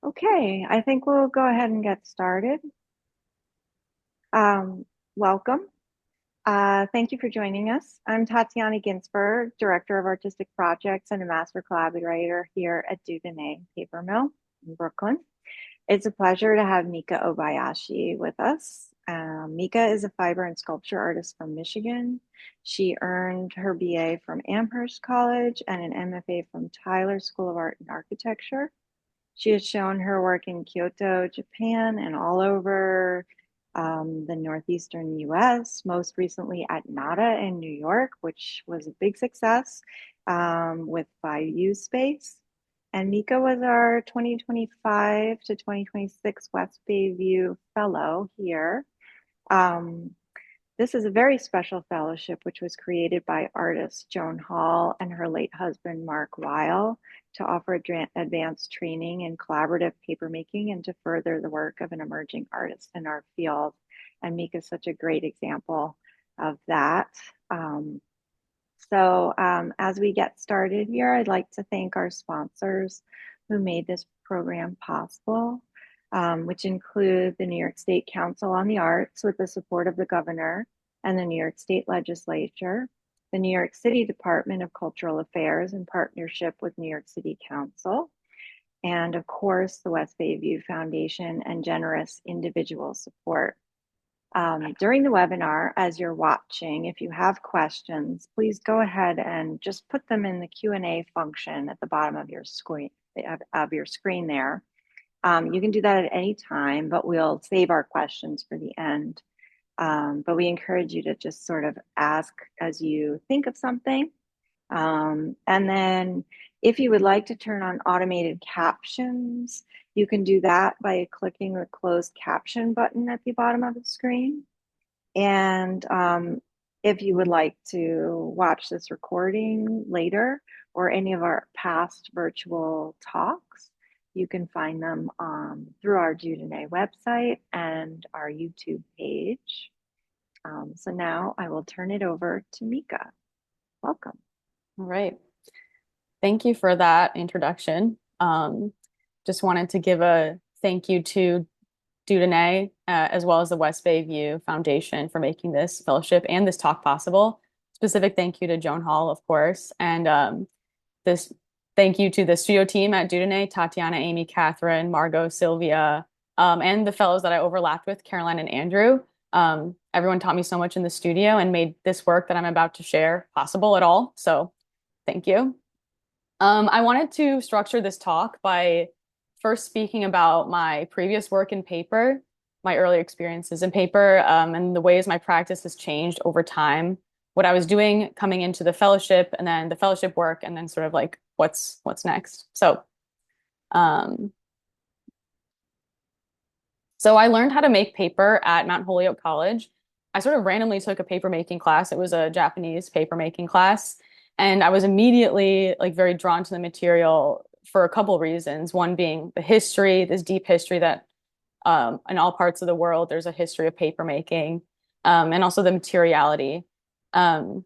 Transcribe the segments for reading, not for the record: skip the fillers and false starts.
Okay, I think we'll go ahead and get started. Welcome. Thank you for joining us. I'm Tatiana Ginsberg, Director of Artistic Projects and a Master Collaborator here at Dieu Donné Paper Mill in Brooklyn. It's a pleasure to have Mika Obayashi with us. Mika is a fiber and sculpture artist from Michigan. She earned her BA from Amherst College and an MFA from Tyler School of Art and Architecture. She has shown her work in Kyoto, Japan, and all over the northeastern US, most recently at NADA in New York, which was a big success with 5U Space. And Mika was our 2025 to 2026 West Bayview Fellow here. This is a very special fellowship, which was created by artist Joan Hall and her late husband, Mark Weil, to offer advanced training in collaborative papermaking and to further the work of an emerging artist in our field. And Mika is such a great example of that. As we get started here, I'd like to thank our sponsors who made this program possible, which include the New York State Council on the Arts with the support of the governor and the New York State Legislature, the New York City Department of Cultural Affairs in partnership with New York City Council, and of course, the West Bayview Foundation and generous individual support. During the webinar, as you're watching, if you have questions, please go ahead and just put them in the Q&A function at the bottom of your screen there. You can do that at any time, but we'll save our questions for the end. But we encourage you to just sort of ask as you think of something. And then if you would like to turn on automated captions, you can do that by clicking the closed caption button at the bottom of the screen. And if you would like to watch this recording later or any of our past virtual talks, you can find them through our Dieu Donné website and our YouTube page. So now I will turn it over to Mika. Welcome. All right. Thank you for that introduction. Just wanted to give a thank you to Dieu Donné, as well as the West Bayview Foundation for making this fellowship and this talk possible. Specific thank you to Joan Hall, of course, and this thank you to the studio team at Dieu Donné, Tatiana, Amy, Catherine, Margot, Sylvia, and the fellows that I overlapped with, Caroline and Andrew. Everyone taught me so much in the studio and made this work that I'm about to share possible at all. So thank you. I wanted to structure this talk by first speaking about my previous work in paper, my early experiences in paper, and the ways my practice has changed over time, what I was doing coming into the fellowship, and then the fellowship work, and then sort of like what's next. So I learned how to make paper at Mount Holyoke College. I sort of randomly took a paper making class. It was a Japanese paper making class. And I was immediately like very drawn to the material for a couple of reasons. One being the history, this deep history that in all parts of the world, there's a history of paper making, and also the materiality. I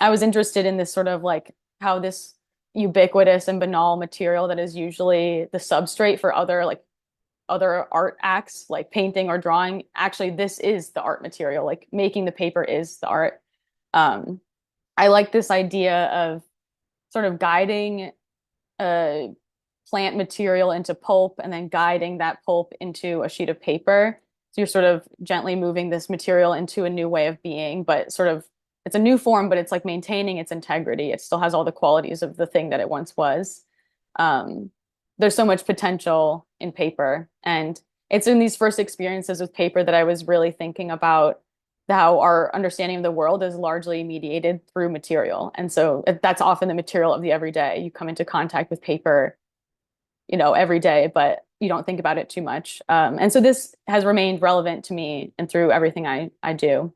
was interested in this sort of like how this ubiquitous and banal material that is usually the substrate for other art acts like painting or drawing. Actually, this is the art material, like making the paper is the art. I like this idea of sort of guiding a plant material into pulp and then guiding that pulp into a sheet of paper. So you're sort of gently moving this material into a new way of being, but sort of it's a new form, but it's like maintaining its integrity. It still has all the qualities of the thing that it once was. There's so much potential in paper, and it's in these first experiences with paper that I was really thinking about how our understanding of the world is largely mediated through material. And so that's often the material of the everyday. You come into contact with paper, every day, but you don't think about it too much. And so this has remained relevant to me and through everything I do.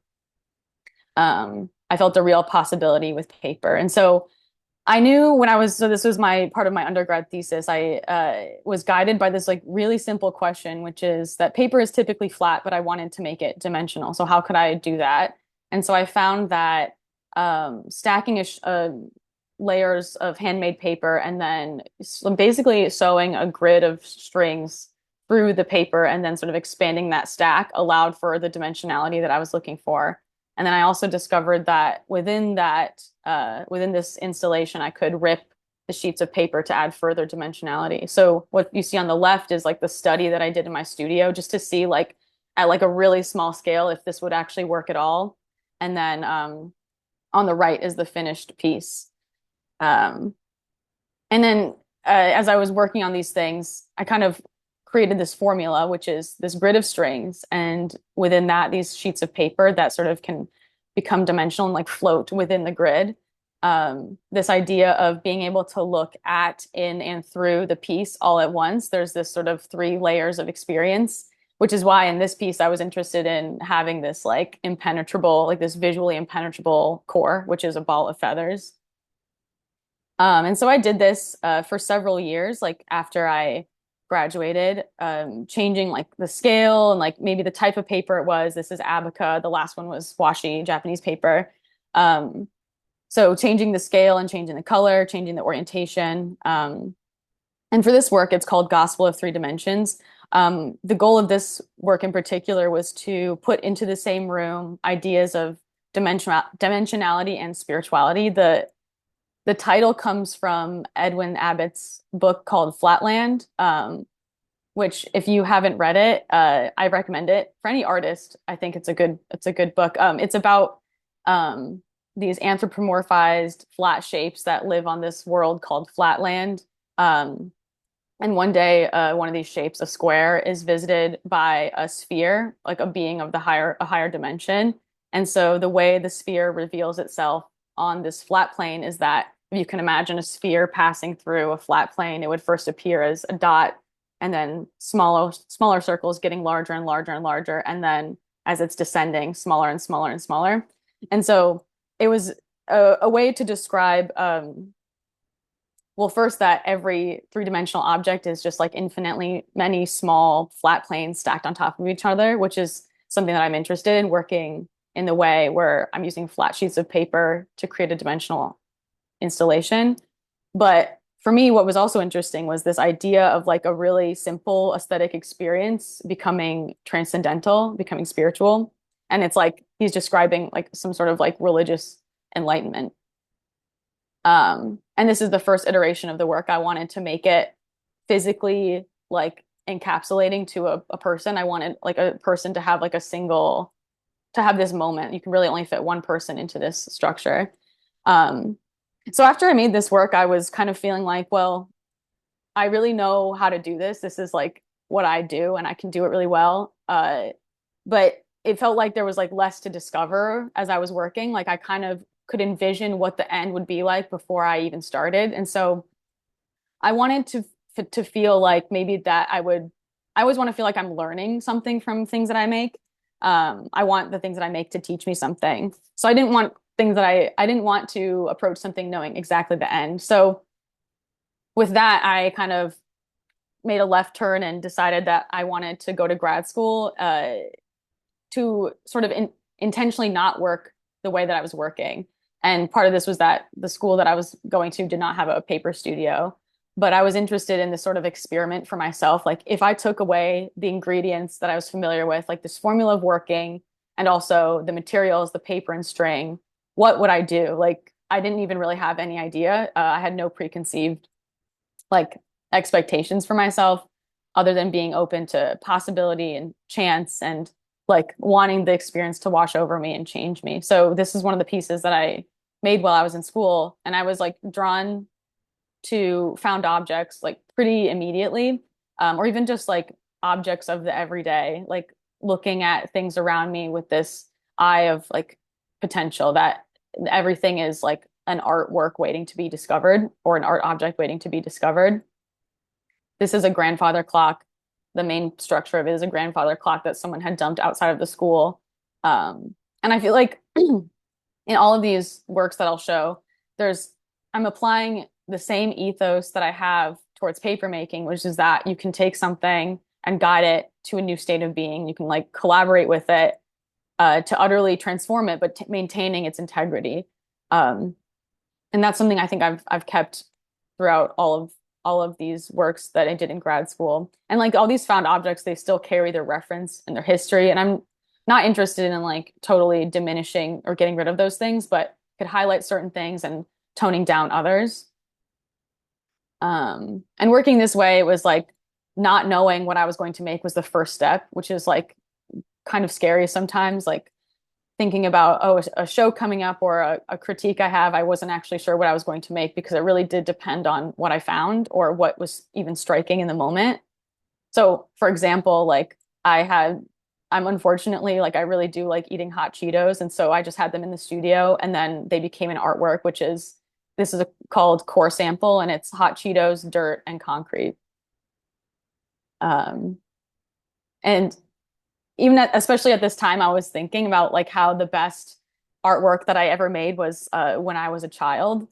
I felt a real possibility with paper. And so I knew so this was part of my undergrad thesis. I was guided by this like really simple question, which is that paper is typically flat, but I wanted to make it dimensional. So how could I do that? And so I found that stacking layers of handmade paper and then basically sewing a grid of strings through the paper and then sort of expanding that stack allowed for the dimensionality that I was looking for. And then I also discovered that within this installation, I could rip the sheets of paper to add further dimensionality. So what you see on the left is like the study that I did in my studio just to see like at like a really small scale if this would actually work at all. And then on the right is the finished piece. Um, and then as I was working on these things, I kind of created this formula, which is this grid of strings. And within that, these sheets of paper that sort of can become dimensional and like float within the grid. This idea of being able to look at, in, and through the piece all at once. There's this sort of three layers of experience, which is why in this piece I was interested in having this like impenetrable, like this visually impenetrable core, which is a ball of feathers. And so I did this for several years, like after I graduated, changing like the scale and like maybe the type of paper it was. This is abaca. The last one was washi, Japanese paper. So changing the scale and changing the color, changing the orientation. And for this work, it's called Gospel of Three Dimensions. The goal of this work in particular was to put into the same room ideas of dimensionality and spirituality. The title comes from Edwin Abbott's book called Flatland, which if you haven't read it, I recommend it for any artist. I think it's a good book. It's about these anthropomorphized flat shapes that live on this world called Flatland. And one day, one of these shapes, a square, is visited by a sphere, like a being of a higher dimension. And so the way the sphere reveals itself on this flat plane is that if you can imagine a sphere passing through a flat plane, it would first appear as a dot, and then smaller circles getting larger and larger and larger, and then as it's descending, smaller and smaller and smaller. And so it was a way to describe, well, first that every three-dimensional object is just like infinitely many small flat planes stacked on top of each other, which is something that I'm interested in, working in the way where I'm using flat sheets of paper to create a dimensional installation. But for me, what was also interesting was this idea of like a really simple aesthetic experience becoming transcendental, becoming spiritual. And it's like he's describing like some sort of like religious enlightenment. And this is the first iteration of the work. I wanted to make it physically like encapsulating to a person. I wanted like a person to have like to have this moment. You can really only fit one person into this structure. So after I made this work, I was kind of feeling like, well, I really know how to do this. This is like what I do, and I can do it really well. But it felt like there was like less to discover as I was working. Like I kind of could envision what the end would be like before I even started. And so I wanted to feel like maybe that I always want to feel like I'm learning something from things that I make. I want the things that I make to teach me something. So I didn't want things that I didn't want to approach something knowing exactly the end. So with that, I kind of made a left turn and decided that I wanted to go to grad school to sort of intentionally not work the way that I was working. And part of this was that the school that I was going to did not have a paper studio, but I was interested in this sort of experiment for myself. Like if I took away the ingredients that I was familiar with, like this formula of working and also the materials, the paper and string, what would I do? Like I didn't even really have any idea. I had no preconceived like expectations for myself other than being open to possibility and chance and like wanting the experience to wash over me and change me. So this is one of the pieces that I made while I was in school, and I was like drawn to found objects like pretty immediately, or even just like objects of the everyday, like looking at things around me with this eye of like potential that everything is like an artwork waiting to be discovered or an art object waiting to be discovered. This is a grandfather clock. The main structure of it is a grandfather clock that someone had dumped outside of the school. And I feel like in all of these works that I'll show, I'm applying the same ethos that I have towards paper making, which is that you can take something and guide it to a new state of being. You can like collaborate with it to utterly transform it, but maintaining its integrity. And that's something I think I've kept throughout all of all of these works that I did in grad school. And like all these found objects, they still carry their reference and their history. And I'm not interested in like totally diminishing or getting rid of those things, but could highlight certain things and toning down others. And working this way, it was like not knowing what I was going to make was the first step, which is like kind of scary sometimes. Like thinking about, oh, a show coming up or a critique I have, I wasn't actually sure what I was going to make because it really did depend on what I found or what was even striking in the moment. So, for example, like I'm unfortunately like I really do like eating hot Cheetos, and so I just had them in the studio, and then they became an artwork, which is this is called core sample, and it's hot Cheetos, dirt, and concrete. Um, and especially at this time, I was thinking about like how the best artwork that I ever made was when I was a child.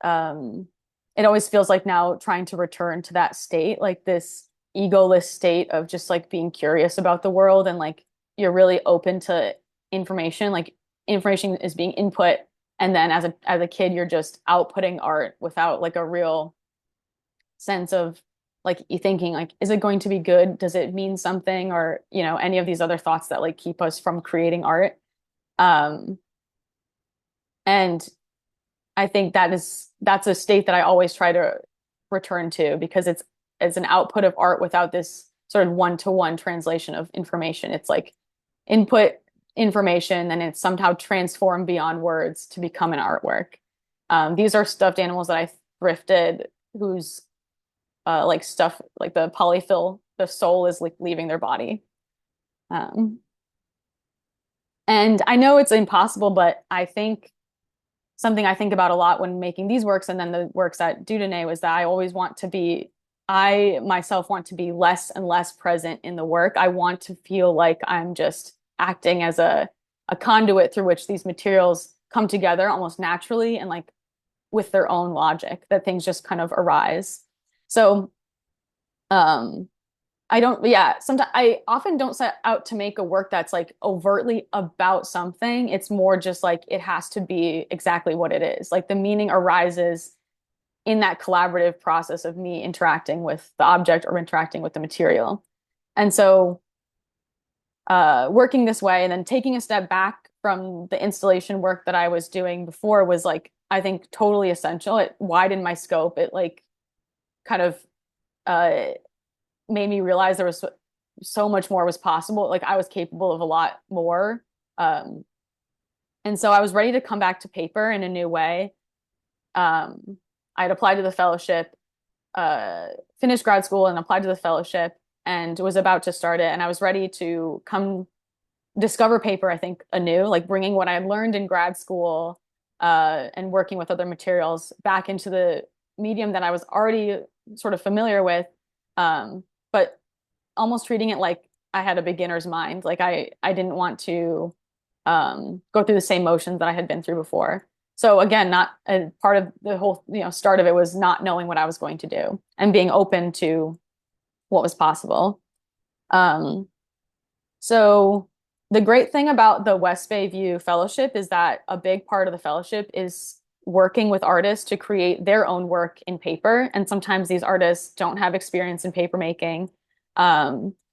Um, it always feels like now trying to return to that state, like this egoless state of just like being curious about the world and like you're really open to information. Like information is being input, and then as a kid, you're just outputting art without like a real sense of like you thinking like, is it going to be good? Does it mean something? Or, any of these other thoughts that like keep us from creating art. Um, and I think that's a state that I always try to return to because it's an output of art without this sort of one-to-one translation of information. It's like input information and it's somehow transformed beyond words to become an artwork. These are stuffed animals that I thrifted whose like stuff like the polyfill, the soul is like leaving their body. Um, and I know it's impossible, but I think something I think about a lot when making these works and then the works at Dieu Donné was that I myself want to be less and less present in the work. I want to feel like I'm just acting as a conduit through which these materials come together almost naturally and like with their own logic, that things just kind of arise. So, um, sometimes I often don't set out to make a work that's like overtly about something. It's more just like it has to be exactly what it is. Like the meaning arises in that collaborative process of me interacting with the object or interacting with the material. And so, working this way and then taking a step back from the installation work that I was doing before was like, I think totally essential. It widened my scope. It like kind of, uh, made me realize there was so much more was possible. Like I was capable of a lot more. Um, and so I was ready to come back to paper in a new way. I had applied to the fellowship, uh, finished grad school and applied to the fellowship and was about to start it. And I was ready to come discover paper, I think, anew, like bringing what I had learned in grad school and working with other materials back into the medium that I was already sort of familiar with. But almost treating it like I had a beginner's mind. Like I didn't want to go through the same motions that I had been through before. So again, not a part of the whole, start of it was not knowing what I was going to do and being open to what was possible. Um, so the great thing about the West Bay View Fellowship is that a big part of the fellowship is working with artists to create their own work in paper. And sometimes these artists don't have experience in paper making.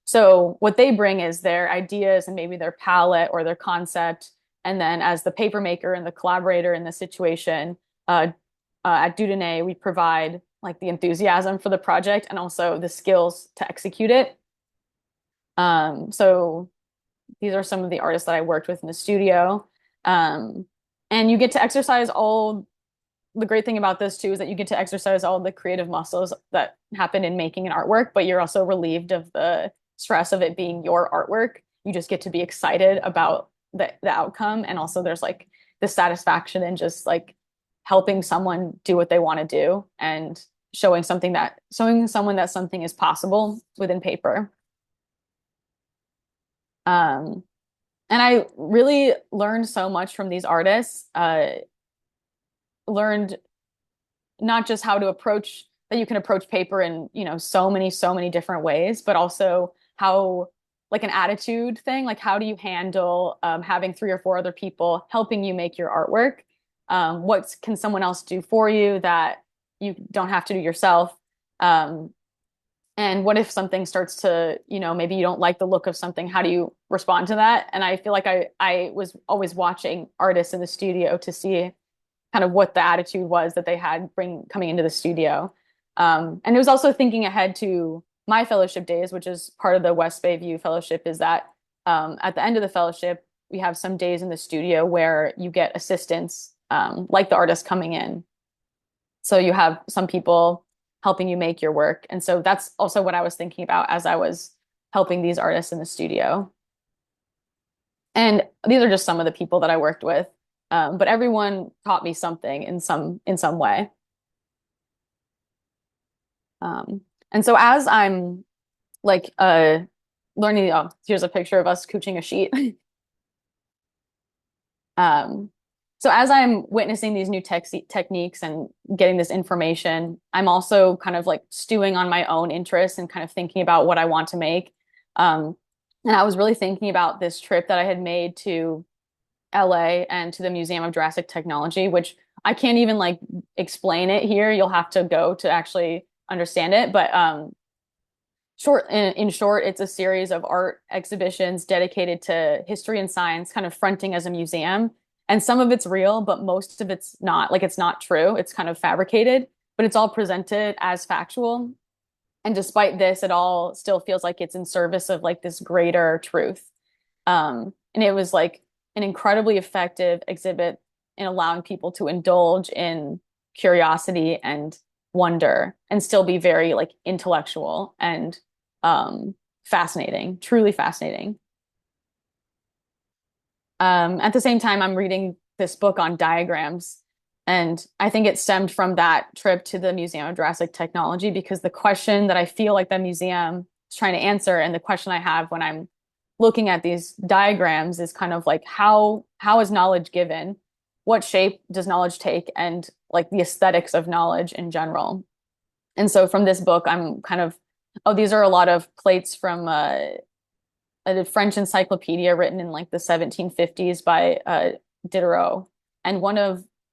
So what they bring is their ideas and maybe their palette or their concept. And then as the paper maker and the collaborator in the situation, at Dieu Donné, we provide like the enthusiasm for the project and also the skills to execute it. So these are some of the artists that I worked with in the studio. Um, and you get to exercise all the great thing about this too is that you get to exercise all the creative muscles that happen in making an artwork, but you're also relieved of the stress of it being your artwork. You just get to be excited about the outcome. And also there's like the satisfaction in just like helping someone do what they want to do and showing someone that something is possible within paper. Um, and I really learned so much from these artists. Learned not just how to approach that you can approach paper in, so many different ways, but also how like an attitude thing, like how do you handle having 3 or 4 other people helping you make your artwork? What can someone else do for you that you don't have to do yourself. Um, and what if something starts to, maybe you don't like the look of something? How do you respond to that? And I feel like I was always watching artists in the studio to see kind of what the attitude was that they had bring coming into the studio. And it was also thinking ahead to my fellowship days, which is part of the West Bay View Fellowship, is that at the end of the fellowship, we have some days in the studio where you get assistants, like the artist coming in. So you have some people helping you make your work. And so that's also what I was thinking about as I was helping these artists in the studio. And these are just some of the people that I worked with. But everyone taught me something in some way. And so as I'm like learning, oh, here's a picture of us cooching a sheet. Um, so as I'm witnessing these new techniques and getting this information, I'm also kind of like stewing on my own interests and kind of thinking about what I want to make. And I was really thinking about this trip that I had made to LA and to the Museum of Jurassic Technology, which I can't even like explain it here. You'll have to go to actually understand it. But in short, it's a series of art exhibitions dedicated to history and science, kind of fronting as a museum. And some of it's real, but most of it's not. Like it's not true. It's kind of fabricated, but it's all presented as factual. And despite this, it all still feels like it's in service of like this greater truth. And it was like an incredibly effective exhibit in allowing people to indulge in curiosity and wonder and still be very like intellectual and fascinating, truly fascinating. At the same time, I'm reading this book on diagrams, and I think it stemmed from that trip to the Museum of Jurassic Technology because the question that I feel like the museum is trying to answer, and the question I have when I'm looking at these diagrams is kind of like how is knowledge given? What shape does knowledge take? And like the aesthetics of knowledge in general. And so from this book, I'm kind of, oh, these are a lot of plates from a French encyclopedia written in like the 1750s by Diderot. And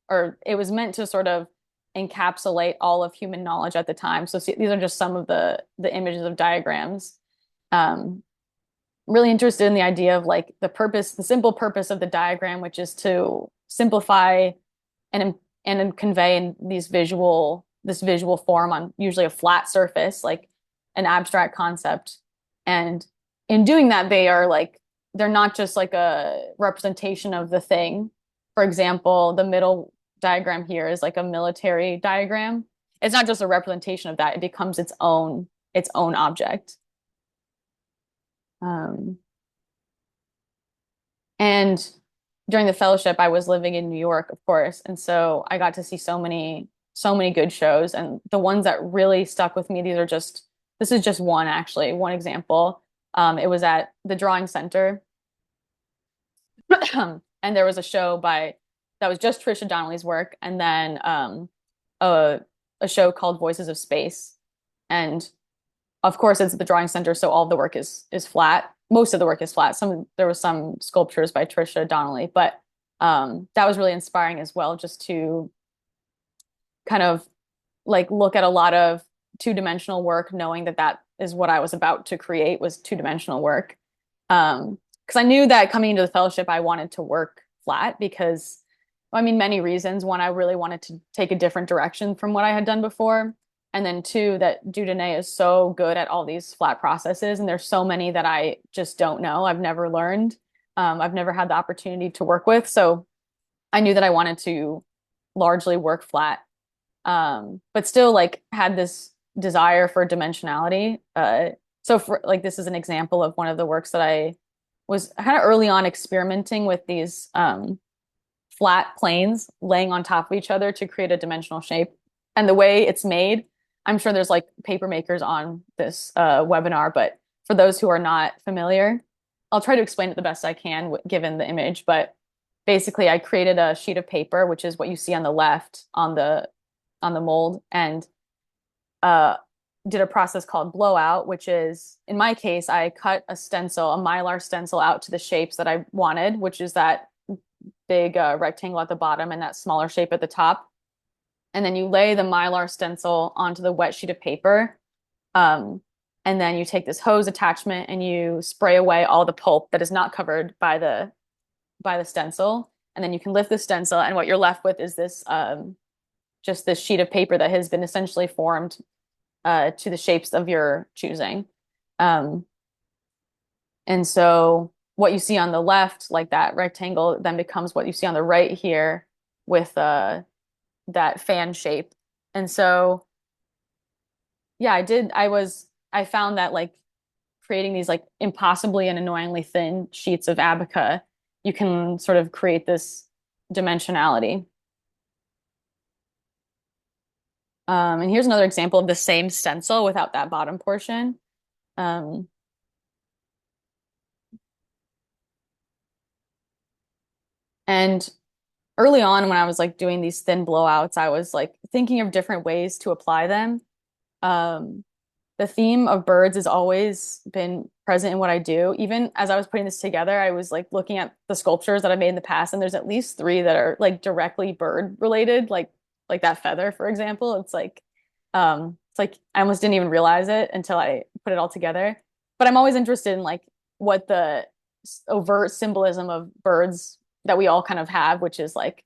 or it was meant to sort of encapsulate all of human knowledge at the time. So these are just some of the images of diagrams. Um, really interested in the idea of like the simple purpose of the diagram, which is to simplify and convey in this visual form on usually a flat surface, like an abstract concept. And in doing that, they're not just like a representation of the thing. For example, the middle diagram here is like a military diagram. It's not just a representation of that, it becomes its own object. Um, and during the fellowship, I was living in New York, of course, and so I got to see so many good shows. And the ones that really stuck with me, this is just one actually, one example. It was at the Drawing Center, and there was a show that was just Trisha Donnelly's work, and then a a show called Voices of Space. And of course, it's at the Drawing Center, so all of the work is flat. Most of the work is flat. There was some sculptures by Trisha Donnelly, but that was really inspiring as well, just to kind of like look at a lot of two-dimensional work, knowing that that is what I was about to create was two-dimensional work. Because I knew that coming into the fellowship, I wanted to work flat because, I mean, many reasons. One, I really wanted to take a different direction from what I had done before. And then two, that Dieu Donné is so good at all these flat processes. And there's so many that I just don't know. I've never learned. I've never had the opportunity to work with. So I knew that I wanted to largely work flat, but still like had this desire for dimensionality. So for like, this is an example of one of the works that I was kind of early on experimenting with these flat planes laying on top of each other to create a dimensional shape. And the way it's made, I'm sure there's like paper makers on this webinar, but for those who are not familiar, I'll try to explain it the best I can given the image. But basically, I created a sheet of paper, which is what you see on the left on the mold, and did a process called blowout, which is, in my case, I cut a Mylar stencil out to the shapes that I wanted, which is that big rectangle at the bottom and that smaller shape at the top. and then you lay the Mylar stencil onto the wet sheet of paper. Um, and then you take this hose attachment and you spray away all the pulp that is not covered by the stencil. And then you can lift the stencil, and what you're left with is this just this sheet of paper that has been essentially formed to the shapes of your choosing. Um, and so what you see on the left, like that rectangle, then becomes what you see on the right here with that fan shape. And so, yeah, I found that like creating these like impossibly and annoyingly thin sheets of abaca, you can sort of create this dimensionality. And here's another example of the same stencil without that bottom portion. Um, and early on, when I was like doing these thin blowouts, I was like thinking of different ways to apply them. Um, the theme of birds has always been present in what I do. Even as I was putting this together, I was like looking at the sculptures that I made in the past, and there's at least three that are like directly bird related, like that feather, for example. It's like I almost didn't even realize it until I put it all together. But I'm always interested in like what the overt symbolism of birds that we all kind of have, which is like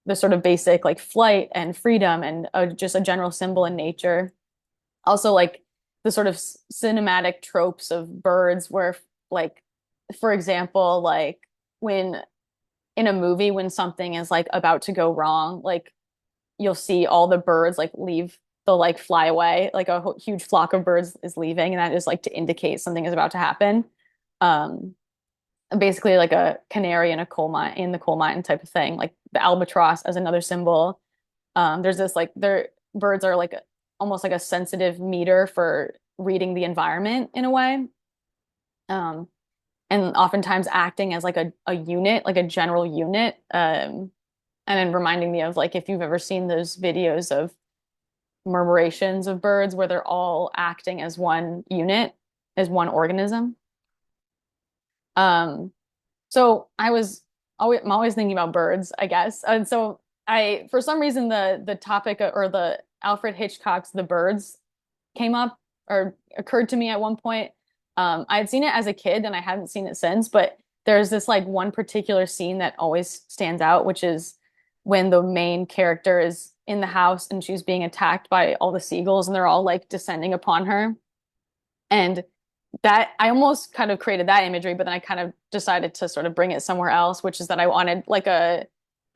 the sort of basic like flight and freedom and just a general symbol in nature. Also, like the sort of cinematic tropes of birds, where, like, for example, like when in a movie, when something is like about to go wrong, like you'll see all the birds like leave, they'll like fly away, like a huge flock of birds is leaving, and that is like to indicate something is about to happen. Um, Basically like a canary in a coal mine, in the coal mine type of thing, like the albatross as another symbol. There's this like their birds are like almost like a sensitive meter for reading the environment in a way. Um, and oftentimes acting as like a unit, like a general unit. And then reminding me of like if you've ever seen those videos of murmurations of birds where they're all acting as one unit, as one organism. Um, So I'm always thinking about birds, I guess. And so for some reason, the topic or the Alfred Hitchcock's The Birds came up or occurred to me at one point. I had seen it as a kid and I hadn't seen it since, but there's this like one particular scene that always stands out, which is when the main character is in the house and she's being attacked by all the seagulls and they're all like descending upon her. And that I almost kind of created that imagery, but then I kind of decided to sort of bring it somewhere else, which is that I wanted like a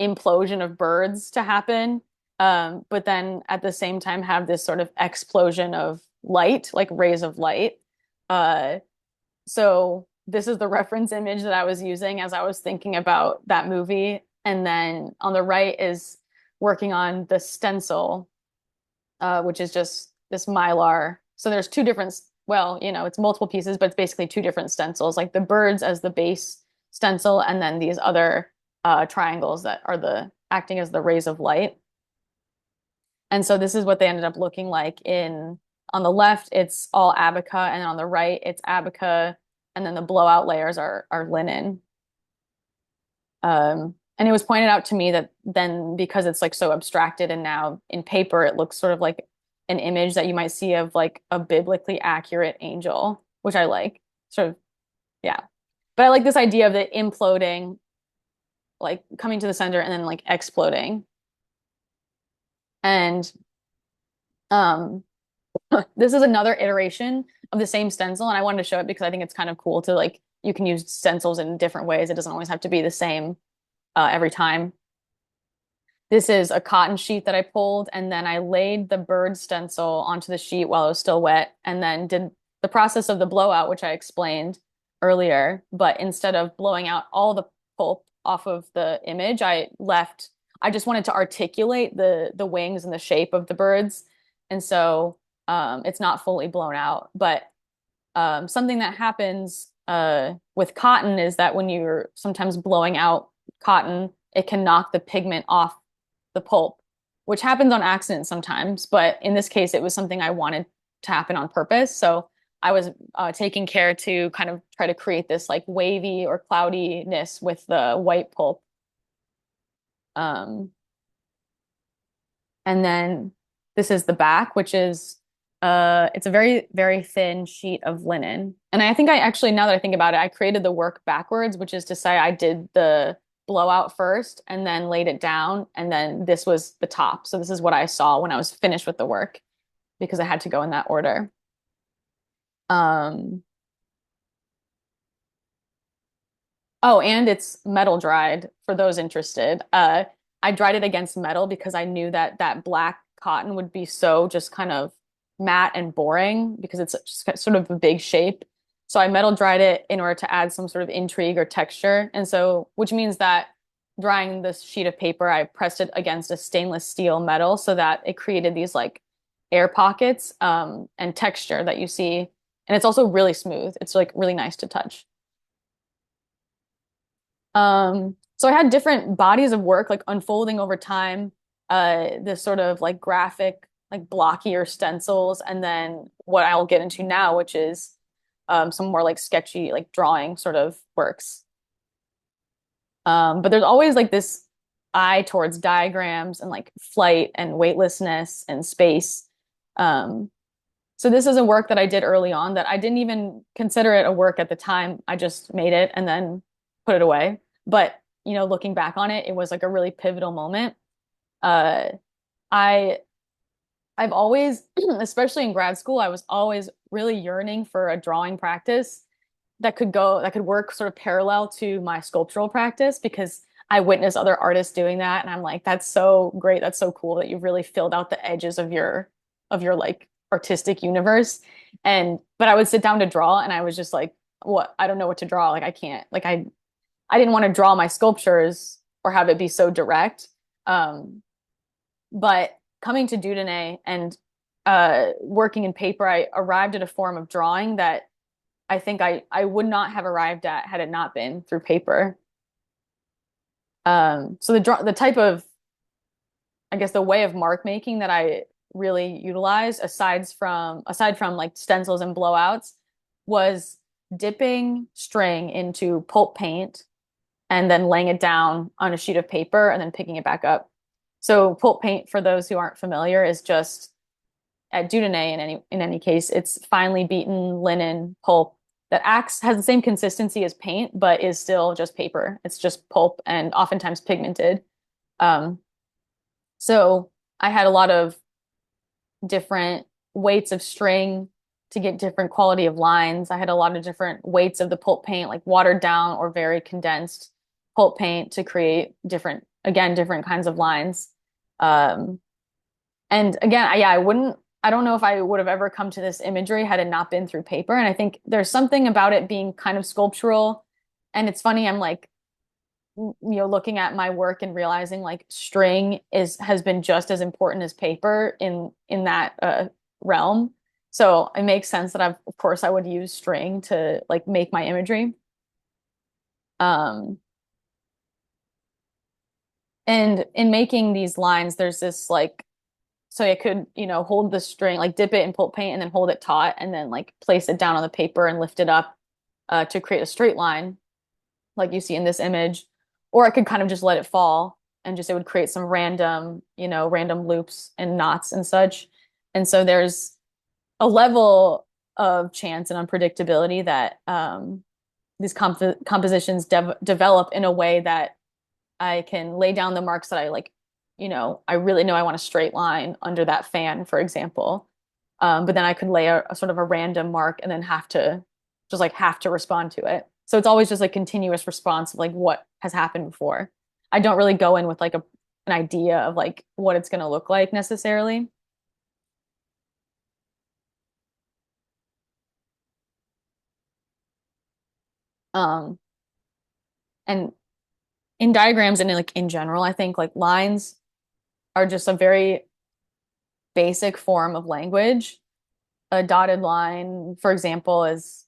implosion of birds to happen. But then at the same time have this sort of explosion of light, like rays of light. Uh, so this is the reference image that I was using as I was thinking about that movie. And then on the right is working on the stencil, which is just this mylar. So there's two different, well, it's multiple pieces, but it's basically two different stencils, like the birds as the base stencil, and then these other triangles that are the acting as the rays of light. And so this is what they ended up looking like in on the left, it's all abaca, and on the right, it's abaca, and then the blowout layers are linen. And it was pointed out to me that then because it's like so abstracted and now in paper, it looks sort of like an image that you might see of like a biblically accurate angel, which I like. Sort of, yeah. But I like this idea of it imploding, like coming to the center and then like exploding. And um this is another iteration of the same stencil, and I wanted to show it because I think it's kind of cool to like you can use stencils in different ways. It doesn't always have to be the same every time. This is a cotton sheet that I pulled, and then I laid the bird stencil onto the sheet while it was still wet, and then did the process of the blowout, which I explained earlier. But instead of blowing out all the pulp off of the image, I just wanted to articulate the wings and the shape of the birds. And so it's not fully blown out. But something that happens with cotton is that when you're sometimes blowing out cotton, it can knock the pigment off the pulp, which happens on accident sometimes. But in this case, it was something I wanted to happen on purpose. So I was taking care to kind of try to create this like wavy or cloudiness with the white pulp. Um, And then this is the back, which is it's a very, very thin sheet of linen. And I think I actually, now that I think about it, I created the work backwards, which is to say I did the blowout first and then laid it down, and then this was the top. So this is what I saw when I was finished with the work because I had to go in that order. Um, oh, and it's metal dried for those interested. I dried it against metal because I knew that that black cotton would be so just kind of matte and boring because it's just sort of a big shape. So I metal dried it in order to add some sort of intrigue or texture. And so, which means that drying this sheet of paper, I pressed it against a stainless steel metal so that it created these like air pockets and texture that you see. And it's also really smooth. It's like really nice to touch. So I had different bodies of work like unfolding over time, this sort of like graphic, like blockier stencils, and then what I'll get into now, which is some more like sketchy, like drawing sort of works. But there's always like this eye towards diagrams and like flight and weightlessness and space. Um, so this is a work that I did early on that I didn't even consider it a work at the time. I just made it and then put it away. But, you know, looking back on it, it was like a really pivotal moment. Uh, I I've always, especially in grad school, I was always really yearning for a drawing practice that could work sort of parallel to my sculptural practice because I witness other artists doing that and I'm like, that's so great. That's so cool that you've really filled out the edges of your like artistic universe. And but I would sit down to draw and I was just like, what? I don't know what to draw. Like I can't. I didn't want to draw my sculptures or have it be so direct. Um, but coming to Dieu Donné and working in paper, I arrived at a form of drawing that I think I would not have arrived at had it not been through paper. So the type of I guess the way of mark making that I really utilized aside from like stencils and blowouts was dipping string into pulp paint and then laying it down on a sheet of paper and then picking it back up. So pulp paint, for those who aren't familiar, is just at Dieu Donné in any case, it's finely beaten linen pulp that acts has the same consistency as paint, but is still just paper. It's just pulp and oftentimes pigmented. Um, so I had a lot of different weights of string to get different quality of lines. I had a lot of different weights of the pulp paint, like watered down or very condensed pulp paint to create different kinds of lines. Um, and again, yeah, I don't know if I would have ever come to this imagery had it not been through paper. And I think there's something about it being kind of sculptural. And it's funny, I'm like, you know, looking at my work and realizing like string has been just as important as paper in that realm. So it makes sense that of course I would use string to like make my imagery. Um, and in making these lines, there's this like so it could, you know, hold the string, like dip it in pulp paint and then hold it taut and then like place it down on the paper and lift it up to create a straight line, like you see in this image. Or I could kind of just let it fall and just it would create some random, you know, random loops and knots and such. And so there's a level of chance and unpredictability that these compositions develop in a way that I can lay down the marks that I like, you know, I really know I want a straight line under that fan, for example. But then I could lay a sort of a random mark and then have to respond to it. So it's always just a continuous response of like what has happened before. I don't really go in with like an idea of like what it's going to look like necessarily. Um, and in diagrams and like in general, I think like lines are just a very basic form of language. A dotted line, for example, is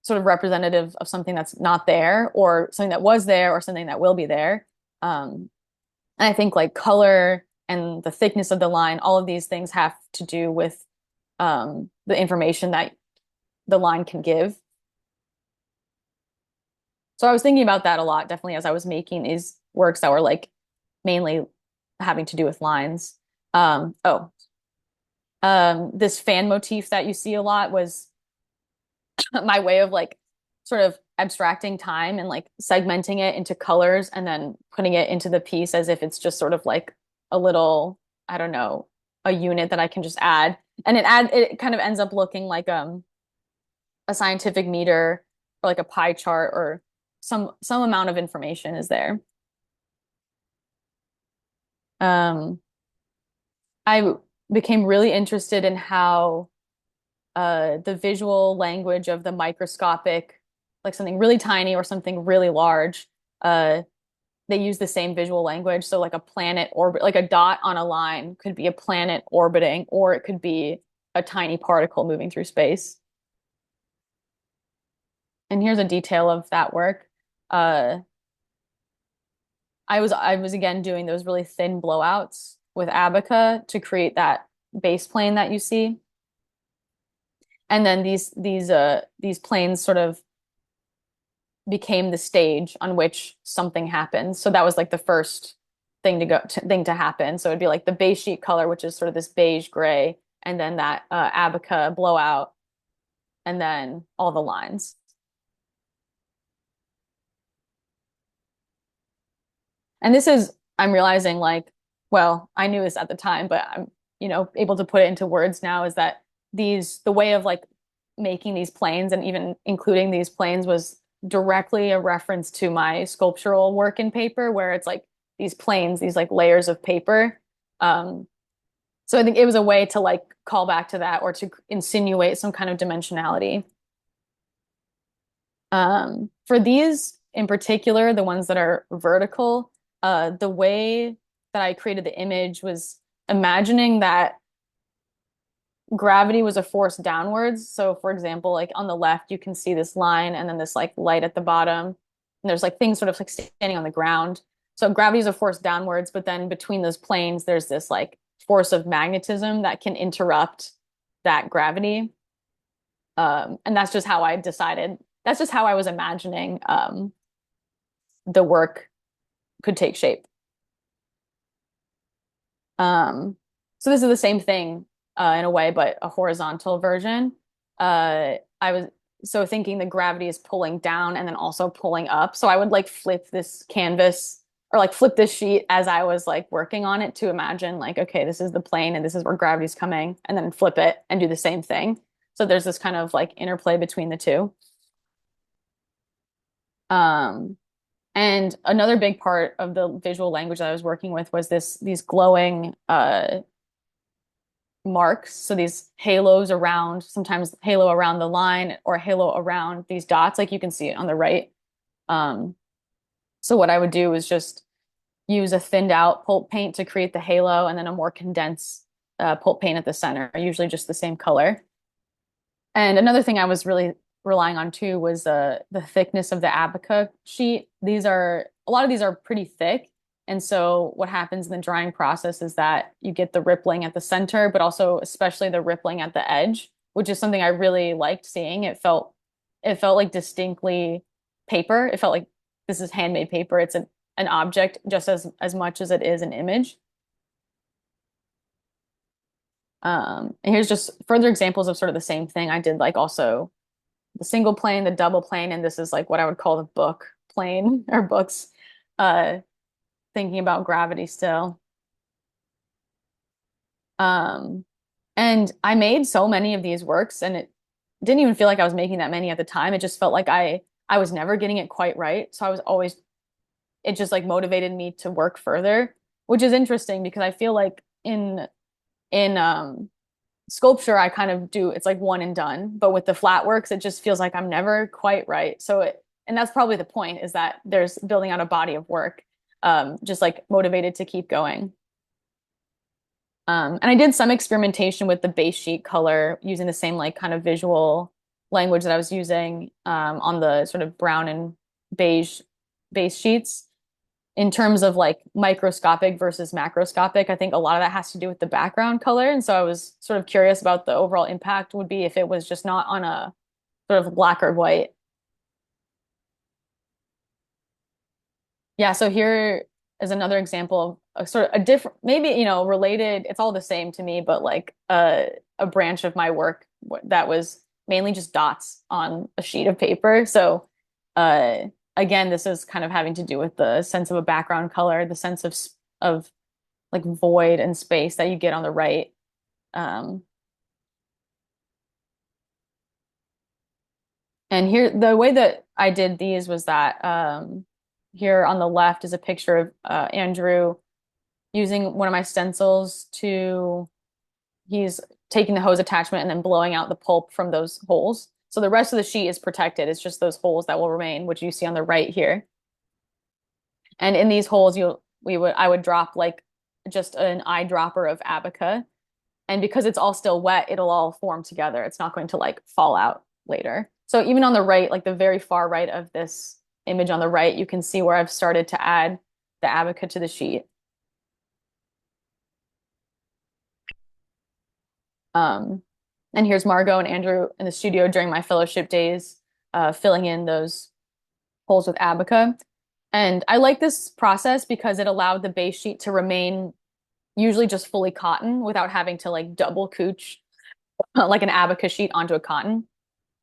sort of representative of something that's not there or something that was there or something that will be there. And I think like color and the thickness of the line, all of these things have to do with the information that the line can give. So I was thinking about that a lot, definitely as I was making these works that were like mainly having to do with lines. Oh, this fan motif that you see a lot was my way of like sort of abstracting time and like segmenting it into colors and then putting it into the piece as if it's just sort of like a little, I don't know, a unit that I can just add. And it kind of ends up looking like a scientific meter or like a pie chart or some amount of information is there. Um, I became really interested in how the visual language of the microscopic, like something really tiny or something really large, uh, they use the same visual language. So like a planet orbit, like a dot on a line could be a planet orbiting, or it could be a tiny particle moving through space. And here's a detail of that work. Uh, I was again doing those really thin blowouts with Abaca to create that base plane that you see. And then these planes sort of became the stage on which something happens. So that was like the first thing to happen. So it'd be like the base sheet color, which is sort of this beige gray, and then that Abaca blowout, and then all the lines. And this is, I'm realizing like, well, I knew this at the time, but I'm, able to put it into words now is that the way of like making these planes and even including these planes was directly a reference to my sculptural work in paper, where it's like these planes, these like layers of paper. Um, so I think it was a way to like call back to that or to insinuate some kind of dimensionality. For these in particular, the ones that are vertical, the way that I created the image was imagining that gravity was a force downwards. So, for example, like on the left, you can see this line and then this like light at the bottom. And there's like things sort of like standing on the ground. So gravity is a force downwards, but then between those planes, there's this like force of magnetism that can interrupt that gravity. And that's just how I decided. That's just how I was imagining the work could take shape. Um, so this is the same thing in a way, but a horizontal version. I was so thinking the gravity is pulling down and then also pulling up. So I would like flip this canvas or like flip this sheet as I was like working on it to imagine like, okay, this is the plane and this is where gravity's coming, and then flip it and do the same thing. So there's this kind of like interplay between the two. Um, and another big part of the visual language that I was working with was these glowing marks. So these halos around, sometimes halo around the line or halo around these dots, like you can see it on the right. Um, so what I would do is just use a thinned out pulp paint to create the halo and then a more condensed pulp paint at the center, usually just the same color. And another thing I was really relying on too was the thickness of the Abaca sheet. A lot of these are pretty thick. And so what happens in the drying process is that you get the rippling at the center, but also especially the rippling at the edge, which is something I really liked seeing. It felt like distinctly paper. It felt like this is handmade paper. It's an object just as much as it is an image. And here's just further examples of sort of the same thing. I did like also the single plane, the double plane, and this is like what I would call the book plane or books, uh, thinking about gravity still. Um, and I made so many of these works, and it didn't even feel like I was making that many at the time. It just felt like I was never getting it quite right. So I was always it just like motivated me to work further, which is interesting because I feel like in sculpture I kind of do it's like one and done, but with the flat works it just feels like I'm never quite right. And that's probably the point is that there's building out a body of work, just like motivated to keep going. And I did some experimentation with the base sheet color using the same like kind of visual language that I was using on the sort of brown and beige base sheets. In terms of like microscopic versus macroscopic, I think a lot of that has to do with the background color. And so I was sort of curious about the overall impact would be if it was just not on a sort of black or white. Yeah, so here is another example a sort of a different, maybe, related, it's all the same to me, but like a branch of my work that was mainly just dots on a sheet of paper. So uh, again, this is kind of having to do with the sense of a background color, the sense of like void and space that you get on the right. Um, and here, the way that I did these was that here on the left is a picture of Andrew using one of my stencils to, he's taking the hose attachment and then blowing out the pulp from those holes. So the rest of the sheet is protected. It's just those holes that will remain, which you see on the right here. And in these holes, I would drop like just an eyedropper of abaca. And because it's all still wet, it'll all form together. It's not going to like fall out later. So even on the right, like the very far right of this image on the right, you can see where I've started to add the abaca to the sheet. Um, and here's Margot and Andrew in the studio during my fellowship days, filling in those holes with abaca. And I like this process because it allowed the base sheet to remain usually just fully cotton without having to like double couch like an abaca sheet onto a cotton.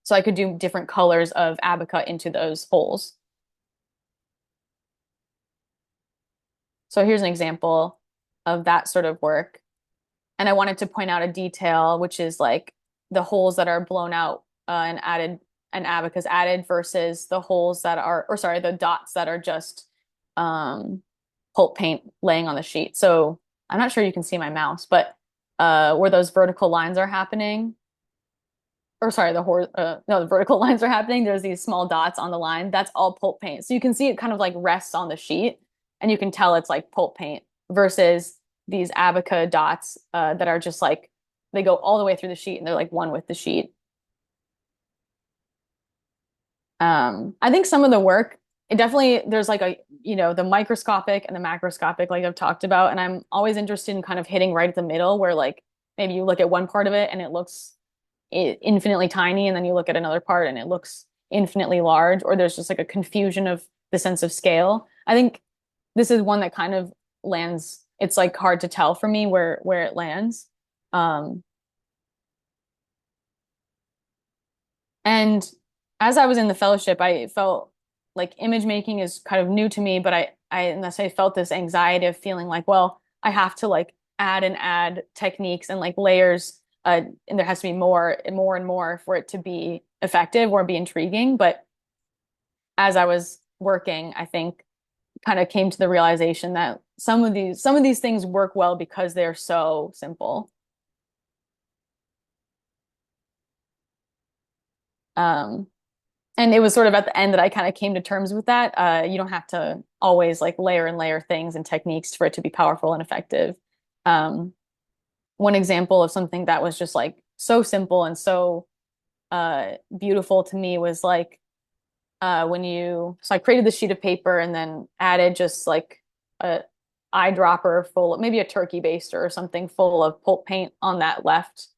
So I could do different colors of abaca into those holes. So here's an example of that sort of work. And I wanted to point out a detail, which is like the holes that are blown out and added and abaca's added versus the holes that are, or sorry, the dots that are just pulp paint laying on the sheet. So I'm not sure you can see my mouse, but where those vertical lines are happening, or sorry, no, the vertical lines are happening. There's these small dots on the line. That's all pulp paint. So you can see it kind of like rests on the sheet, and you can tell it's like pulp paint versus these abaca dots that are just like they go all the way through the sheet and they're like one with the sheet. I think some of the work, it definitely there's like the microscopic and the macroscopic, like I've talked about, and I'm always interested in kind of hitting right at the middle where like maybe you look at one part of it and it looks infinitely tiny, and then you look at another part and it looks infinitely large, or there's just like a confusion of the sense of scale. I think this is one that kind of lands, it's like hard to tell for me where it lands. Um, and as I was in the fellowship, I felt like image making is kind of new to me, but unless I felt this anxiety of feeling like, well, I have to like add and add techniques and like layers, and there has to be more and more and more for it to be effective or be intriguing. But as I was working, I think kind of came to the realization that some of these things work well because they're so simple. Um, and it was sort of at the end that I kind of came to terms with that. You don't have to always like layer and layer things and techniques for it to be powerful and effective. Um, One example of something that was just like so simple and so beautiful to me was like so I created this sheet of paper and then added just like a eyedropper full of maybe a turkey baster or something full of pulp paint on that left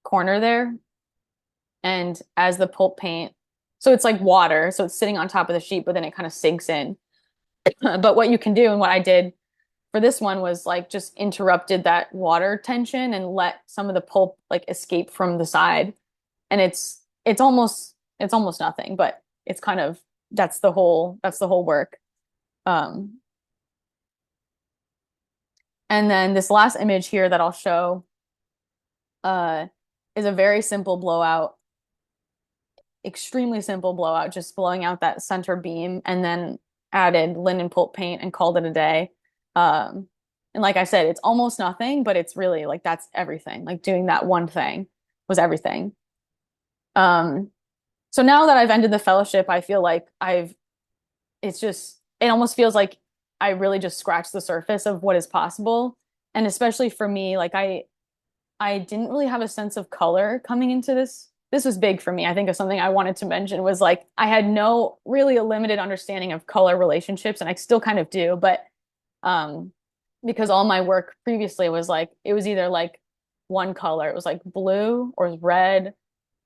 corner there. And as the pulp paint, so it's like water, so it's sitting on top of the sheet, but then it kind of sinks in. But what you can do and what I did for this one was like just interrupted that water tension and let some of the pulp like escape from the side. And it's almost nothing, but it's kind of that's the whole work. Um, and then this last image here that I'll show uh, is a very simple blowout, extremely simple blowout, just blowing out that center beam and then added linen pulp paint and called it a day. Um, and like I said, it's almost nothing, but it's really like that's everything. Like doing that one thing was everything. Um, so now that I've ended the fellowship, I feel like it almost feels like I really just scratched the surface of what is possible. And especially for me, like I didn't really have a sense of color coming into this. This was big for me. I think of something I wanted to mention was like I had no really a limited understanding of color relationships, and I still kind of do, but um because all my work previously was like it was either like one color, it was like blue or red,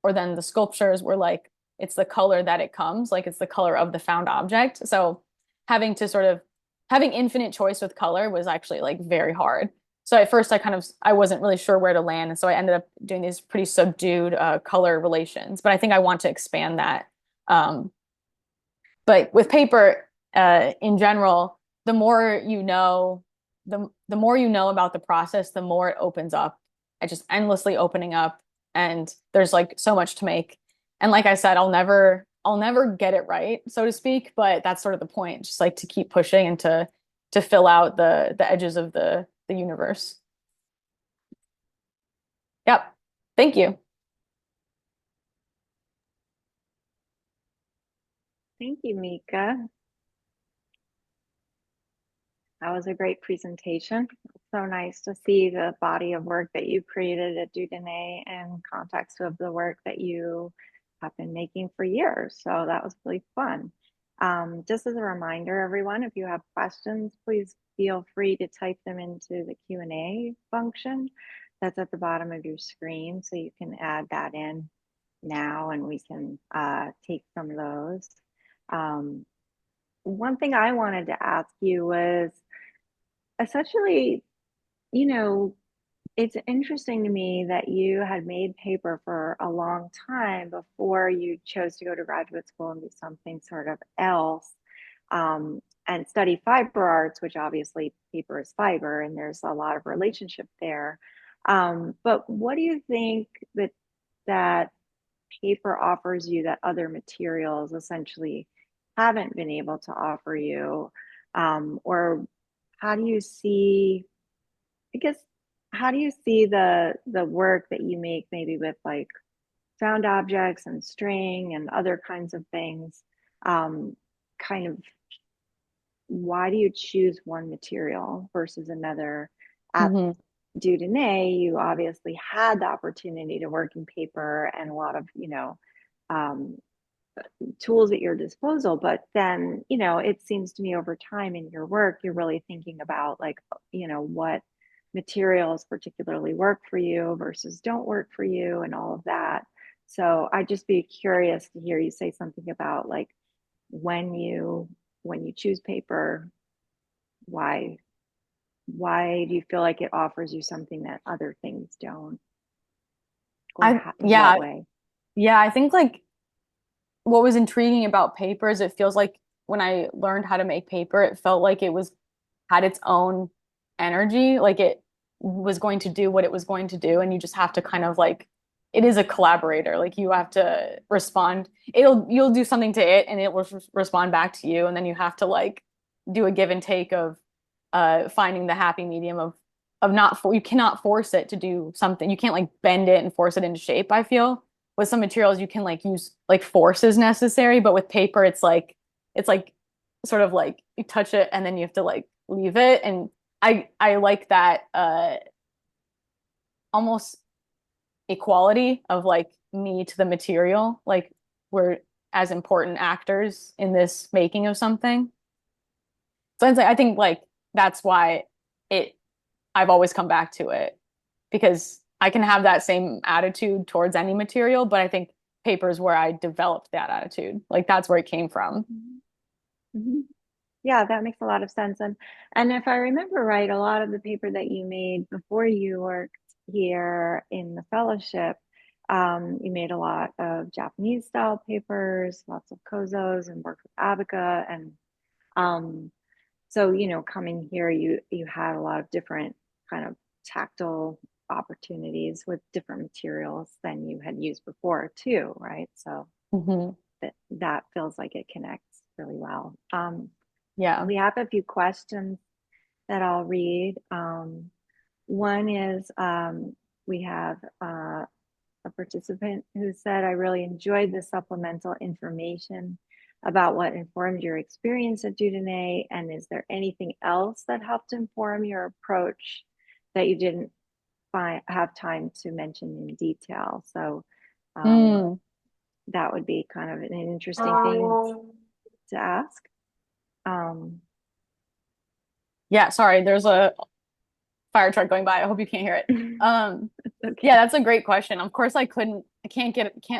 or then the sculptures were like it's the color that it comes, like it's the color of the found object. So having to sort of having infinite choice with color was actually like very hard. So at first I wasn't really sure where to land. And so I ended up doing these pretty subdued color relations. But I think I want to expand that. Um, but with paper, in general, the more you know, the more you know about the process, the more it opens up. It's just endlessly opening up, and there's like so much to make. And like I said, I'll never get it right, so to speak. But that's sort of the point, just like to keep pushing and to fill out the edges of the universe. Yep. Thank you. Thank you, Mika. That was a great presentation. It's so nice to see the body of work that you created at Dieu Donné and context of the work that you have been making for years. So that was really fun. Just as a reminder, everyone, if you have questions, please feel free to type them into the Q&A function that's at the bottom of your screen. So you can add that in now and we can take some of those. One thing I wanted to ask you was, essentially, you know, it's interesting to me that you had made paper for a long time before you chose to go to graduate school and do something sort of else, and study fiber arts, which obviously paper is fiber and there's a lot of relationship there. But what do you think that paper offers you that other materials essentially haven't been able to offer you? Or how do you see, I guess, how do you see the work that you make maybe with like found objects and string and other kinds of things? Kind of, why do you choose one material versus another? At Hmm. Dieu Donné, you obviously had the opportunity to work in paper and a lot of, um, tools at your disposal. But then, it seems to me over time in your work, you're really thinking about like, what materials particularly work for you versus don't work for you and all of that. So I'd just be curious to hear you say something about like when you choose paper, why do you feel like it offers you something that other things don't, or in what Yeah, way? yeah, I think like what was intriguing about paper is it feels like when I learned how to make paper, it felt like it was had its own energy, like it was going to do what it was going to do, and you just have to kind of like it is a collaborator. Like you have to respond. You'll do something to it, and it will respond back to you, and then you have to like do a give and take of finding the happy medium of not for you cannot force it to do something. You can't like bend it and force it into shape, I feel with some materials you can like use like force is necessary, but with paper it's like sort of like you touch it and then you have to like leave it. And I like that almost equality of like me to the material. Like we're as important actors in this making of something. So I think like that's why it I've always come back to it because I can have that same attitude towards any material, but I think paper is where I developed that attitude. Like that's where it came from. Mm-hmm. Yeah, that makes a lot of sense. And if I remember right, a lot of the paper that you made before you worked here in the fellowship, you made a lot of Japanese style papers, lots of kozos, and worked with abaca. And um, so, coming here, you had a lot of different kind of tactile opportunities with different materials than you had used before too, right? So Hmm. that feels like it connects really well. Yeah. We have a few questions that I'll read. One is, we have a participant who said, I really enjoyed the supplemental information about what informed your experience at Dudonné, and is there anything else that helped inform your approach that you didn't have time to mention in detail? So Mm. that would be kind of an interesting thing to ask. Um, Yeah, sorry, there's a fire truck going by. I hope you can't hear it. Um, yeah, okay. that's a great question. Of course, I can't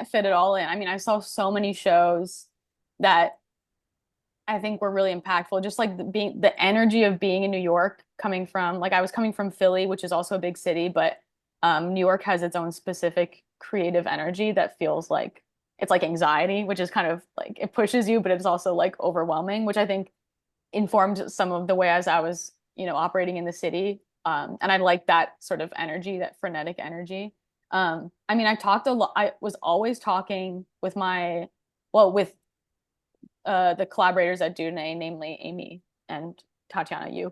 fit it all in. I mean, I saw so many shows that I think were really impactful. Just like the energy of being in New York, coming from like I was coming from Philly, which is also a big city, but New York has its own specific creative energy that feels like it's like anxiety, which is kind of like it pushes you, but it's also like overwhelming, which I think informed some of the way as I was, operating in the city. And I like that sort of energy, that frenetic energy. I mean, I talked a lot. I was always talking with with the collaborators at Dieu Donné, namely Amy and Tatiana,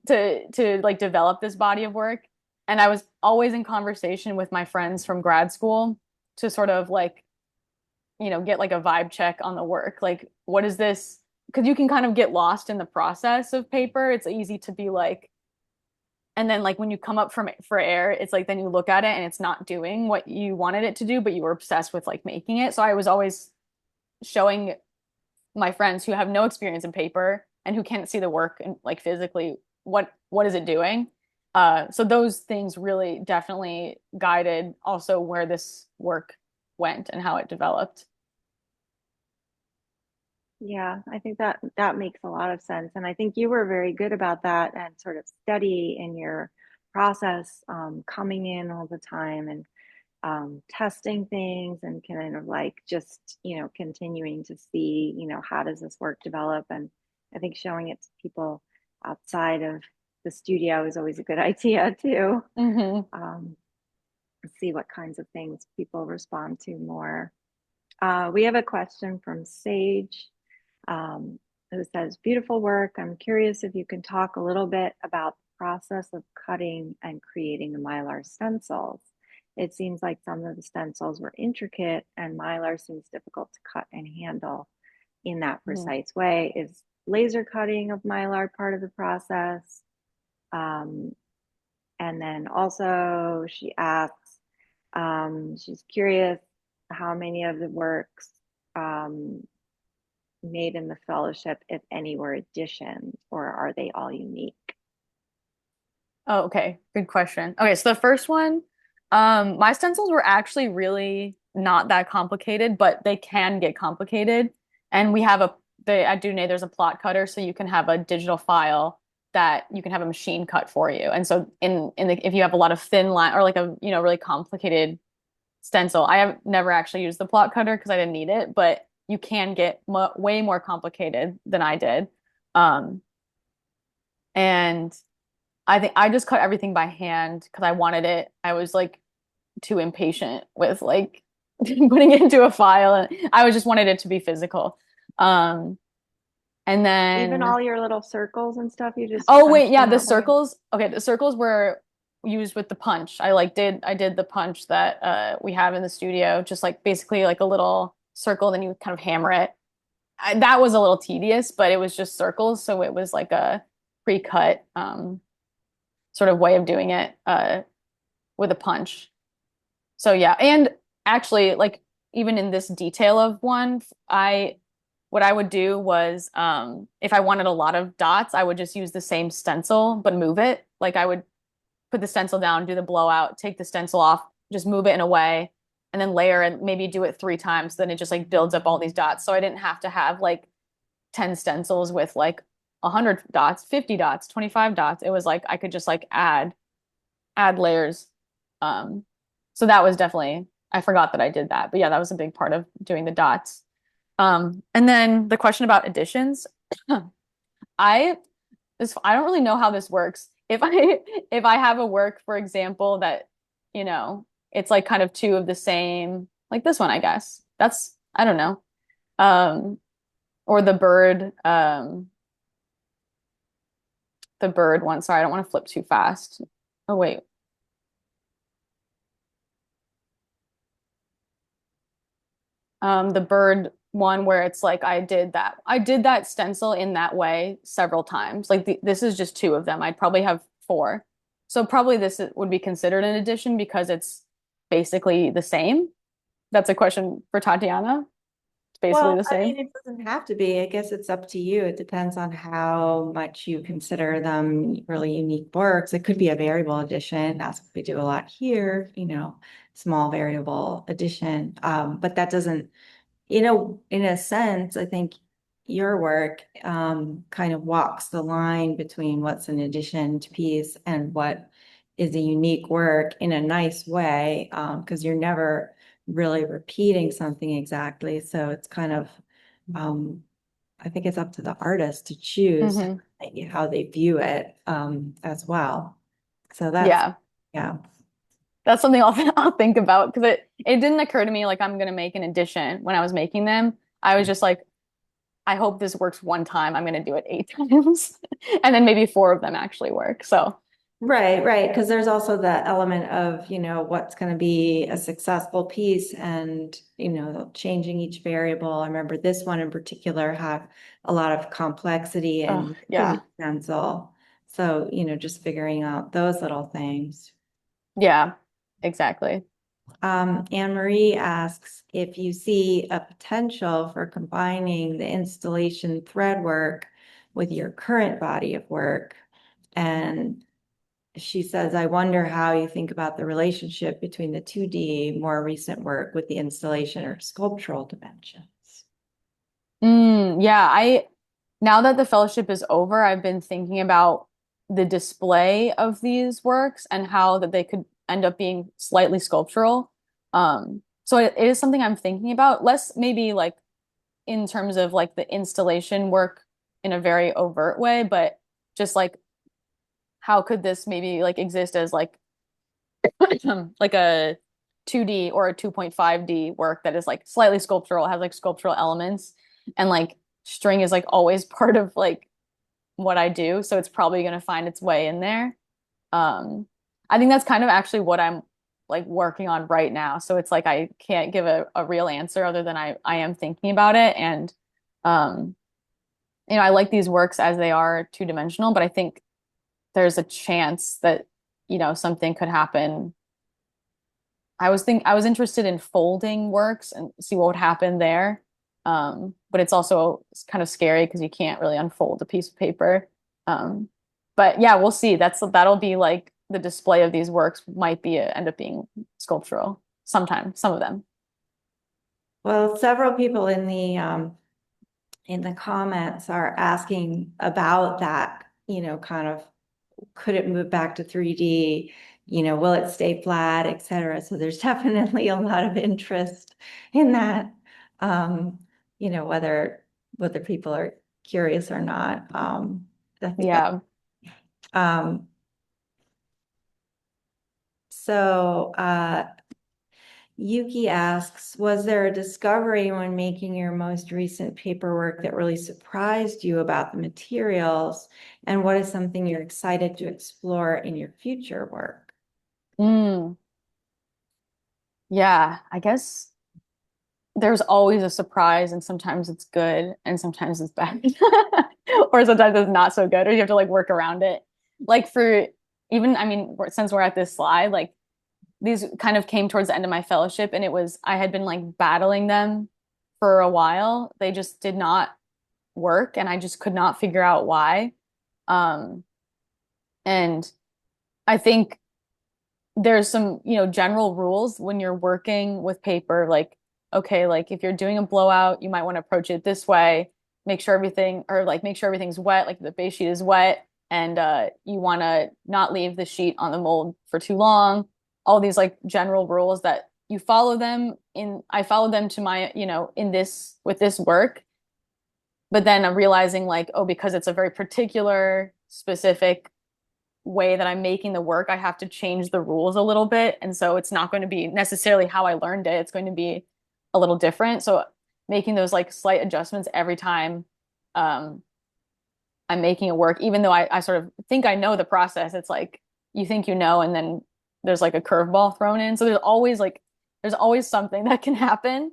to like develop this body of work. And I was always in conversation with my friends from grad school to sort of like, get like a vibe check on the work. Like, what is this? Because you can kind of get lost in the process of paper. It's easy to be like, and then like when you come up for air, it's like then you look at it and it's not doing what you wanted it to do, but you were obsessed with like making it. So I was always showing my friends who have no experience in paper and who can't see the work and like physically what is it doing. So those things really definitely guided also where this work went and how it developed. Yeah, I think that that makes a lot of sense. And I think you were very good about that and sort of steady in your process, coming in all the time and testing things and kind of like just, continuing to see, how does this work develop? And I think showing it to people outside of the studio is always a good idea too. Hmm. Um, See what kinds of things people respond to more. We have a question from Sage, who says, beautiful work. I'm curious if you can talk a little bit about the process of cutting and creating the Mylar stencils. It seems like some of the stencils were intricate and Mylar seems difficult to cut and handle in that Hmm. precise way. Is laser cutting of Mylar part of the process? Um, and then also she asks, she's curious how many of the works um, made in the fellowship, if any, were additions, or are they all unique? Oh, okay. Good question. Okay, so the first one, my stencils were actually really not that complicated, but they can get complicated. And we have at Dune, there's a plot cutter, so you can have a digital file that you can have a machine cut for you. And so if you have a lot of thin line or like a, really complicated stencil, I have never actually used the plot cutter because I didn't need it, but you can get mo way more complicated than I did. Um, and I think I just cut everything by hand because I wanted it. I was like too impatient with like putting it into a file, and I was just wanted it to be physical. Um, and Even then all your little circles and stuff, you just oh wait, punched yeah, them the that way? circles. Okay, the circles were used with the punch. I did the punch that we have in the studio, just like basically like a little circle, then you kind of hammer it. That was a little tedious, but it was just circles, so it was like a pre-cut sort of way of doing it with a punch. So yeah, and actually, like even in this detail of one, I what I would do was if I wanted a lot of dots, I would just use the same stencil but move it. Like I would put the stencil down, do the blowout, take the stencil off, just move it in a way, and then layer and maybe do it 3 times. Then it just like builds up all these dots. So I didn't have to have like 10 stencils with like 100 dots, 50 dots, 25 dots. It was like I could just like add layers. Um, so that was definitely, I forgot that I did that. But yeah, that was a big part of doing the dots. And then the question about additions, I I don't really know how this works. If I have a work, for example, that, it's like kind of two of the same, like this one, I guess. That's I don't know. Um, or the bird one. Sorry, I don't want to flip too fast. Oh wait. The bird one where it's like I did that stencil in that way several times. Like this is just two of them. I'd probably have four. So probably would be considered an addition because it's basically the same. That's a question for Tatiana. It's basically Well, the I same. mean, it doesn't have to be. I guess it's up to you. It depends on how much you consider them really unique works. It could be a variable addition. That's what we do a lot here, small variable addition. But that doesn't, in a sense, I think your work kind of walks the line between what's an addition to piece and what is a unique work in a nice way, because you're never really repeating something exactly. So it's kind of, I think it's up to the artist to choose how they view it as well. So that's, Yeah. yeah. That's something I'll think about because it didn't occur to me like I'm gonna make an addition when I was making them. I was just like, I hope this works one time. I'm gonna do it 8 times. And then maybe 4 of them actually work. So Right, right. Because there's also the element of, what's going to be a successful piece and, changing each variable. I remember this one in particular had a lot of complexity and yeah. stencil. So, just figuring out those little things. Yeah, exactly. Anne Marie asks if you see a potential for combining the installation thread work with your current body of work. And she says, I wonder how you think about the relationship between the 2D, more recent work with the installation or sculptural dimensions. Yeah, now that the fellowship is over, I've been thinking about the display of these works and how that they could end up being slightly sculptural. So it is something I'm thinking about, less maybe like in terms of like the installation work in a very overt way, but just like how could this maybe like exist as like like a 2D or a 2.5D work that is like slightly sculptural, has like sculptural elements, and like string is like always part of like what I do, so it's probably going to find its way in there. Um, I think that's kind of actually what I'm like working on right now. So it's like I can't give a real answer other than I am thinking about it. And um, I like these works as they are two-dimensional, but I think there's a chance that, something could happen. I was interested in folding works and see what would happen there. But it's also kind of scary because you can't really unfold a piece of paper. Um, but yeah, we'll see. That'll be like the display of these works might be end up being sculptural sometime, some of them. Well, several people in the comments are asking about that, kind of could it move back to 3D? Will it stay flat, et cetera? So there's definitely a lot of interest in that. Um, whether people are curious or not. I think that Yeah. um, so Yuki asks, was there a discovery when making your most recent paperwork that really surprised you about the materials? And what is something you're excited to explore in your future work? Mm, yeah, I guess there's always a surprise and sometimes it's good and sometimes it's bad. Or sometimes it's not so good or you have to like work around it. Like for even, I mean, since we're at this slide, like these kind of came towards the end of my fellowship and I had been like battling them for a while. They just did not work and I just could not figure out why. Um, and I think there's some, general rules when you're working with paper, like, okay, like if you're doing a blowout, you might want to approach it this way, make sure everything's wet, like the base sheet is wet, and you want to not leave the sheet on the mold for too long. All these like general rules that you follow them in, I followed them to my, in this, with this work, but then I'm realizing like, oh, because it's a very particular, specific way that I'm making the work, I have to change the rules a little bit. And so it's not going to be necessarily how I learned it. It's going to be a little different. So making those like slight adjustments every time um, I'm making a work, even though I sort of think I know the process, it's like you think and then there's like a curveball thrown in. So there's always something that can happen,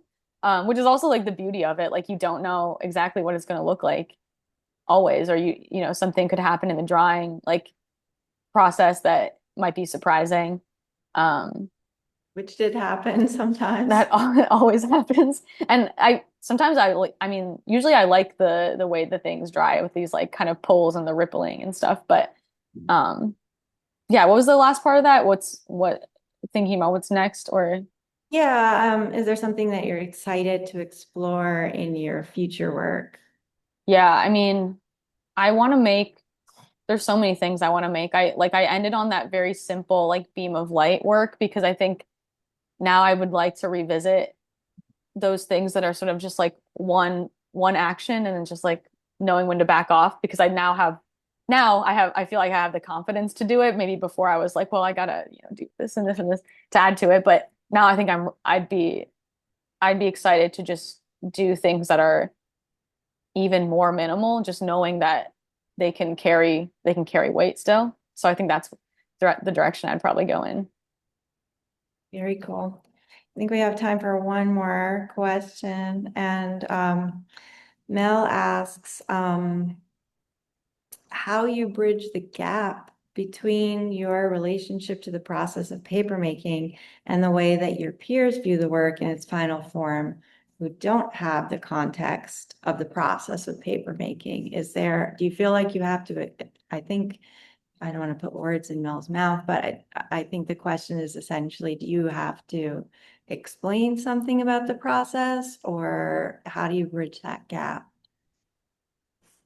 which is also like the beauty of it. Like you don't know exactly what it's going to look like always, or something could happen in the drawing. Like process that might be surprising. Um, Which did happen sometimes. that always happens. And sometimes I mean, usually I like the way the things dry with these like kind of pulls and the rippling and stuff. But um, yeah, what was the last part of that? What thinking about what's next or Yeah, is there something that you're excited to explore in your future work? Yeah, I mean, I want to make, there's so many things I want to make. I ended on that very simple like beam of light work because I think now I would like to revisit those things that are sort of just like one action and then just like knowing when to back off because I feel like I have the confidence to do it. Maybe before I was like, well, I gotta, do this and this to add to it. But now I think I'd be excited to just do things that are even more minimal, just knowing that they can carry weight still. So I think that's the direction I'd probably go in. Very cool. I think we have time for one more question. And Mel asks how you bridge the gap between your relationship to the process of papermaking and the way that your peers view the work in its final form who don't have the context of the process of papermaking. Do you feel like you have to, I think, I don't want to put words in Mel's mouth, but I think the question is essentially, do you have to explain something about the process or how do you bridge that gap?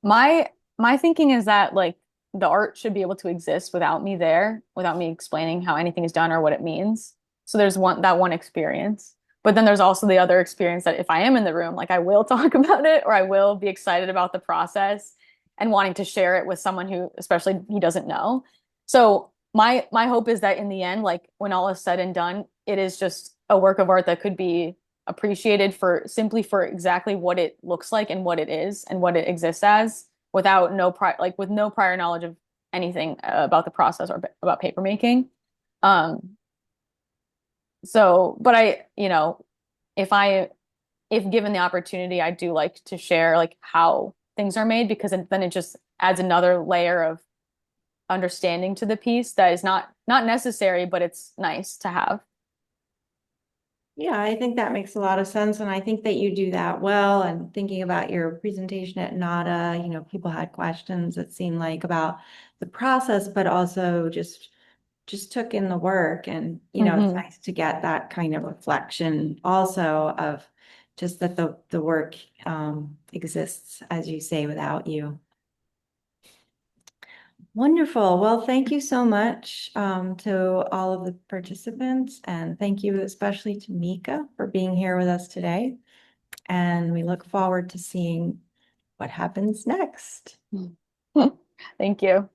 My thinking is that like the art should be able to exist without me there, without me explaining how anything is done or what it means. So there's one experience. But then there's also the other experience that if I am in the room, like I will talk about it or I will be excited about the process and wanting to share it with someone who especially he doesn't know. So my hope is that in the end, like when all is said and done, it is just a work of art that could be appreciated for simply for exactly what it looks like and what it is and what it exists as without with no prior knowledge of anything about the process or about paper making. Um, but if given the opportunity, I do like to share like how things are made because then it just adds another layer of understanding to the piece that is not necessary, but it's nice to have. Yeah, I think that makes a lot of sense. And I think that you do that well. And thinking about your presentation at NADA, people had questions, it seemed like, about the process, but also just took in the work. And, it's Hmm. nice to get that kind of reflection also of just that the work exists, as you say, without you. Wonderful. Well, thank you so much to all of the participants, and thank you especially to Mika for being here with us today. And we look forward to seeing what happens next. Thank you.